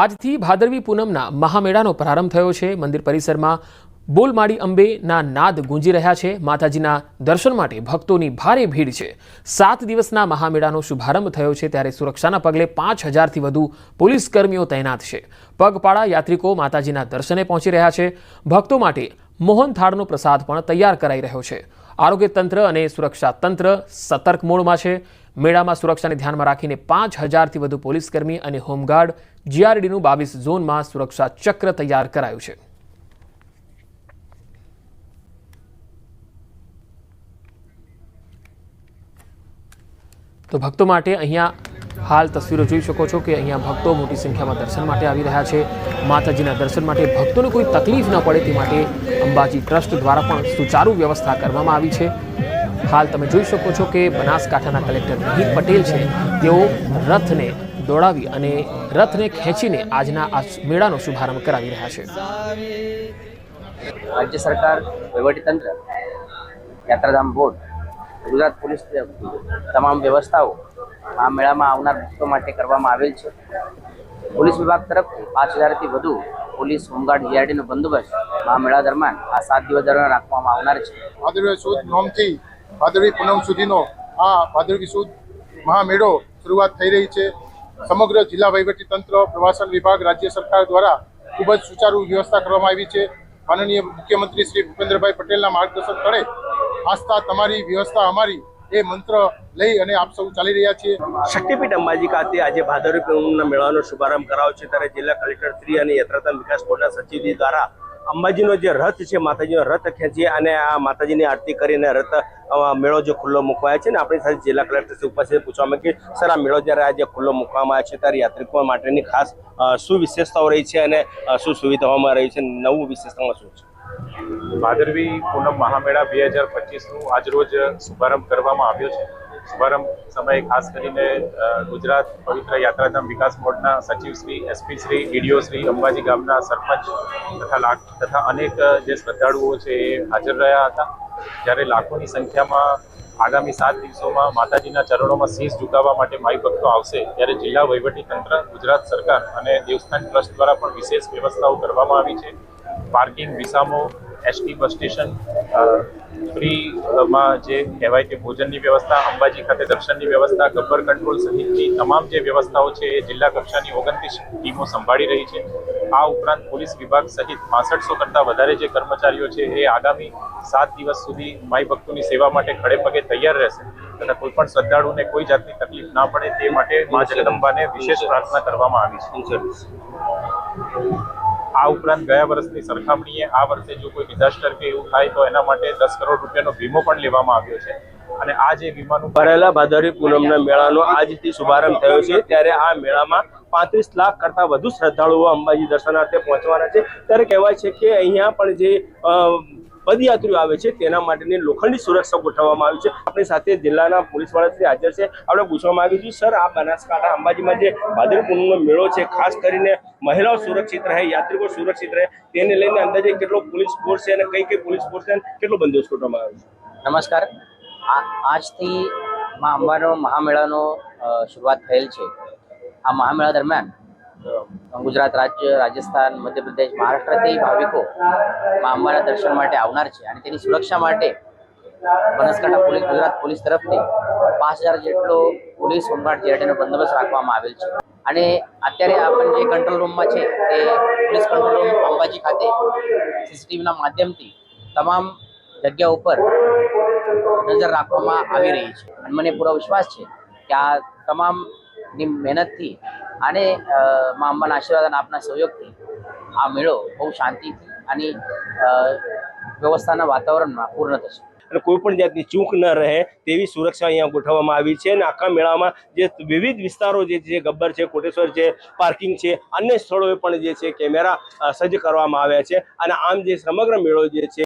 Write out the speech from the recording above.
આજથી ભાદરવી પૂનમના મહામેળાનો પ્રારંભ થયો છે। મંદિર પરિસરમાં બોલમાળી અંબેના નાદ ગુંજી રહ્યા છે। માતાજીના દર્શન માટે ભક્તોની ભારે ભીડ છે। 7 દિવસના મહામેળાનો શુભારંભ થયો છે ત્યારે સુરક્ષાના પગલે 5000થી વધુ પોલીસ કર્મીઓ તૈનાત છે। પગપાળા યાત્રિકો માતાજીના દર્શને પહોંચી રહ્યા છે। ભક્તો માટે મોહનથાળનો પ્રસાદ પણ તૈયાર કરાઈ રહ્યો છે। આરોગ્ય તંત્ર અને સુરક્ષા તંત્ર સતર્ક મોડમાં છે। મેળામાં સુરક્ષાને ધ્યાનમાં રાખીને 5000થી વધુ પોલીસ કર્મી અને હોમગાર્ડ જીઆરડીનું 22 ઝોનમાં સુરક્ષા ચક્ર તૈયાર કરાયું છે। तो भक्तों माटे अहींया हाल तस्वीरों जोई शको छो कि अहींया भक्तों मोटी संख्या में दर्शन माटे आवी रह्या छे। माताजीना दर्शन माटे भक्तों ने कोई तकलीफ न पड़े ते माटे अंबाजी ट्रस्ट द्वारा पण सुचारू व्यवस्था करवामां आवी छे। हाल तमे जोई शको छो कि बनासकांठाना कलेक्टर मिहिर पटेल छे तेओ रथने दौड़ावी अने रथने खेंचीने आजना आ मेळानो शुभारंभ करावी रह्या छे। राज्य सरकार वहीवटीतंत्र यात्राधाम बोर्ड गुजरात पुलिस तमाम व्यवस्थाओं आ मेला में आवनार भक्तों माटे करवामां आवेल छे। पुलिस विभाग तरफ 5000 थी वधु पुलिस होमगार्ड जीआरडी नो बंदोबस्त महामेळा दरमियान आ 7 दिवस दरमियान राखवामां आवनार छे। भादरवी सुद नोमथी भादरवी पूनम सुधीनो आ भादरवी सुद महामेळो शुरुआत थई रही है। समग्र जिला वहीवटी तंत्र प्रवासन विभाग राज्य सरकार द्वारा खूब ज सुचारू व्यवस्था करवामां आवी छे। माननीय मुख्यमंत्री श्री भूपेन्द्रभाई पटेलना मार्गदर्शन तळे आस्था तमारी व्यवस्था अमारी ए मंत्र लई अने आप सब चाली रह्या छे। शक्तिपीठ अंबाजी खाते आज भादरवी पूनमना मेळानो शुभारंभ कराव्यो छे त्यारे जिल्ला कलेक्टर श्री अने यात्राधाम विकास बोर्डना सचिवजी द्वारा अंबाजीनो जे रथ छे माताजीनो रथ खेंची अने आ माताजीनी आरती करीने रथ मेळो जो खुल्लो मूकवायो छे ने आपणी साथे जिल्ला कलेक्टर श्री उपस्थित पूछवामां के सर आ मेळो ज्यारे आज खुल्लो मूकवामां आव्यो छे त्यारे यात्रिको माटेनी खास शुं विशेषताओ रही छे अने शुं सुविधाओमां रही छे, नवुं विशेषताओ शुं छे? भादरवी पूनम महामेळा 2025 નું આજરોજ શુભારંભ કરવામાં આવ્યો છે। શુભારંભ સમયે ખાસ કરીને ગુજરાત પવિત્ર યાત્રાધામ વિકાસ બોર્ડના સચિવ શ્રી, એસપી શ્રી, ડીડીઓ શ્રી, અંબાજી ગામના સરપંચ તથા અનેક જે શ્રદ્ધાળુઓ છે એ હાજર રહ્યા હતા। જ્યારે લાખોની સંખ્યામાં આગામી 7 દિવસોમાં માતાજીના ચરણોમાં શીશ ઝુકાવવા માટે માઈ ભક્તો આવશે ત્યારે જિલ્લા વહીવટી તંત્ર, ગુજરાત સરકાર અને દેવસ્થાન ટ્રસ્ટ દ્વારા પણ વિશેષ વ્યવસ્થાઓ કરવામાં આવી છે। पार्किंग विसामो एसटी बस स्टेशन फ्री में जे कहेवाय के भोजन की व्यवस्था, अंबाजी खाते दर्शन की व्यवस्था, गब्बर कंट्रोल सहित तमाम जे व्यवस्थाओं है जिला कक्षा की 29 टीमों संभाળી रही है। आ उपरांत पुलिस विभाग सहित 6500 करता वधारे जे कर्मचारीओ छे ए आगामी 7 दिवस सुधी माई भक्तों की सेवा माटे खड़े पगे तैयार रहेशे तथा कोईपण श्रद्धाळु ने कोई जातनी तकलीफ ना पड़े ते माटे मां जगदंबाने विशेष प्रार्थना करवामां आवी छे। आ उपरांत गया वर्षनी सरखामणीए आ वर्षे जो कोई डिजास्टर के एवुं थाय तो एना माटे 10 करोड़ रूपियानो वीमो पण लेवामां आव्यो छे અને આ જે વીમાનું ભરેલા ભાદરવી પૂનમના મેળાનો આજથી શુભારંભ થયો છે ત્યારે આ મેળામાં 35 લાખ કરતા વધુ શ્રદ્ધાળુઓ અંબાજી દર્શનાર્થે પહોંચવાના છે। ત્યારે કહેવાય છે કે અહીંયા પણ જે પદયાત્રીઓ આવે છે તેના માટેની લોખંડી સુરક્ષા ગોઠવવામાં આવી છે। આપણી સાથે જિલ્લાના પોલીસ વડા શ્રી હાજર છે। આપણે પૂછવા માંગીએ છીએ સર આ બનાસકાંઠા અંબાજીમાં જે ભાદરવી પૂનમનો મેળો છે ખાસ કરીને મહિલાઓ સુરક્ષિત રહે, યાત્રિકો સુરક્ષિત રહે તેને લઈને અંદાજે કેટલો પોલીસ ફોર્સ છે અને કઈ પોલીસ ફોર્સ છે કેટલો બંદોબસ્ત ગોઠવવામાં આવ્યો છે? नमस्कार। આજથી માં અંબાનો મહામેળાનો શરૂઆત થયેલ છે। આ મહામેળા દરમિયાન ગુજરાત રાજ્ય, રાજસ્થાન, મધ્યપ્રદેશ, મહારાષ્ટ્રથી ભાવિકો માં અંબાના દર્શન માટે આવનાર છે અને તેની સુરક્ષા માટે બનાસકાંઠા પોલીસ, ગુજરાત પોલીસ તરફથી 5000 જેટલો પોલીસ હોમગાર્ડ જીઆરડીનો બંદોબસ્ત રાખવામાં આવેલ છે। અને અત્યારે આપણે જે કંટ્રોલ રૂમમાં છે તે પોલીસ કંટ્રોલ રૂમ અંબાજી ખાતે સીસીટીવીના માધ્યમથી તમામ જગ્યા ઉપર નજર રાખવામાં આવી રહી છે અને મને પૂરો વિશ્વાસ છે કે આ તમામની મહેનતથી અને મા અંબાના આશીર્વાદ અને આપના સહયોગથી આ મેળો બહુ શાંતિથી અને વ્યવસ્થાના વાતાવરણમાં પૂર્ણ થશે અને કોઈ પણ જાતની ચૂક ન રહે તેવી સુરક્ષા અહીંયા ગોઠવવામાં આવી છે। અને આખા મેળામાં જે વિવિધ વિસ્તારો જે છે, ગબ્બર છે, કોટેશ્વર છે, પાર્કિંગ છે, અન્ય સ્થળોએ પણ જે છે કેમેરા સજ્જ કરવામાં આવ્યા છે અને આમ જે સમગ્ર મેળો જે છે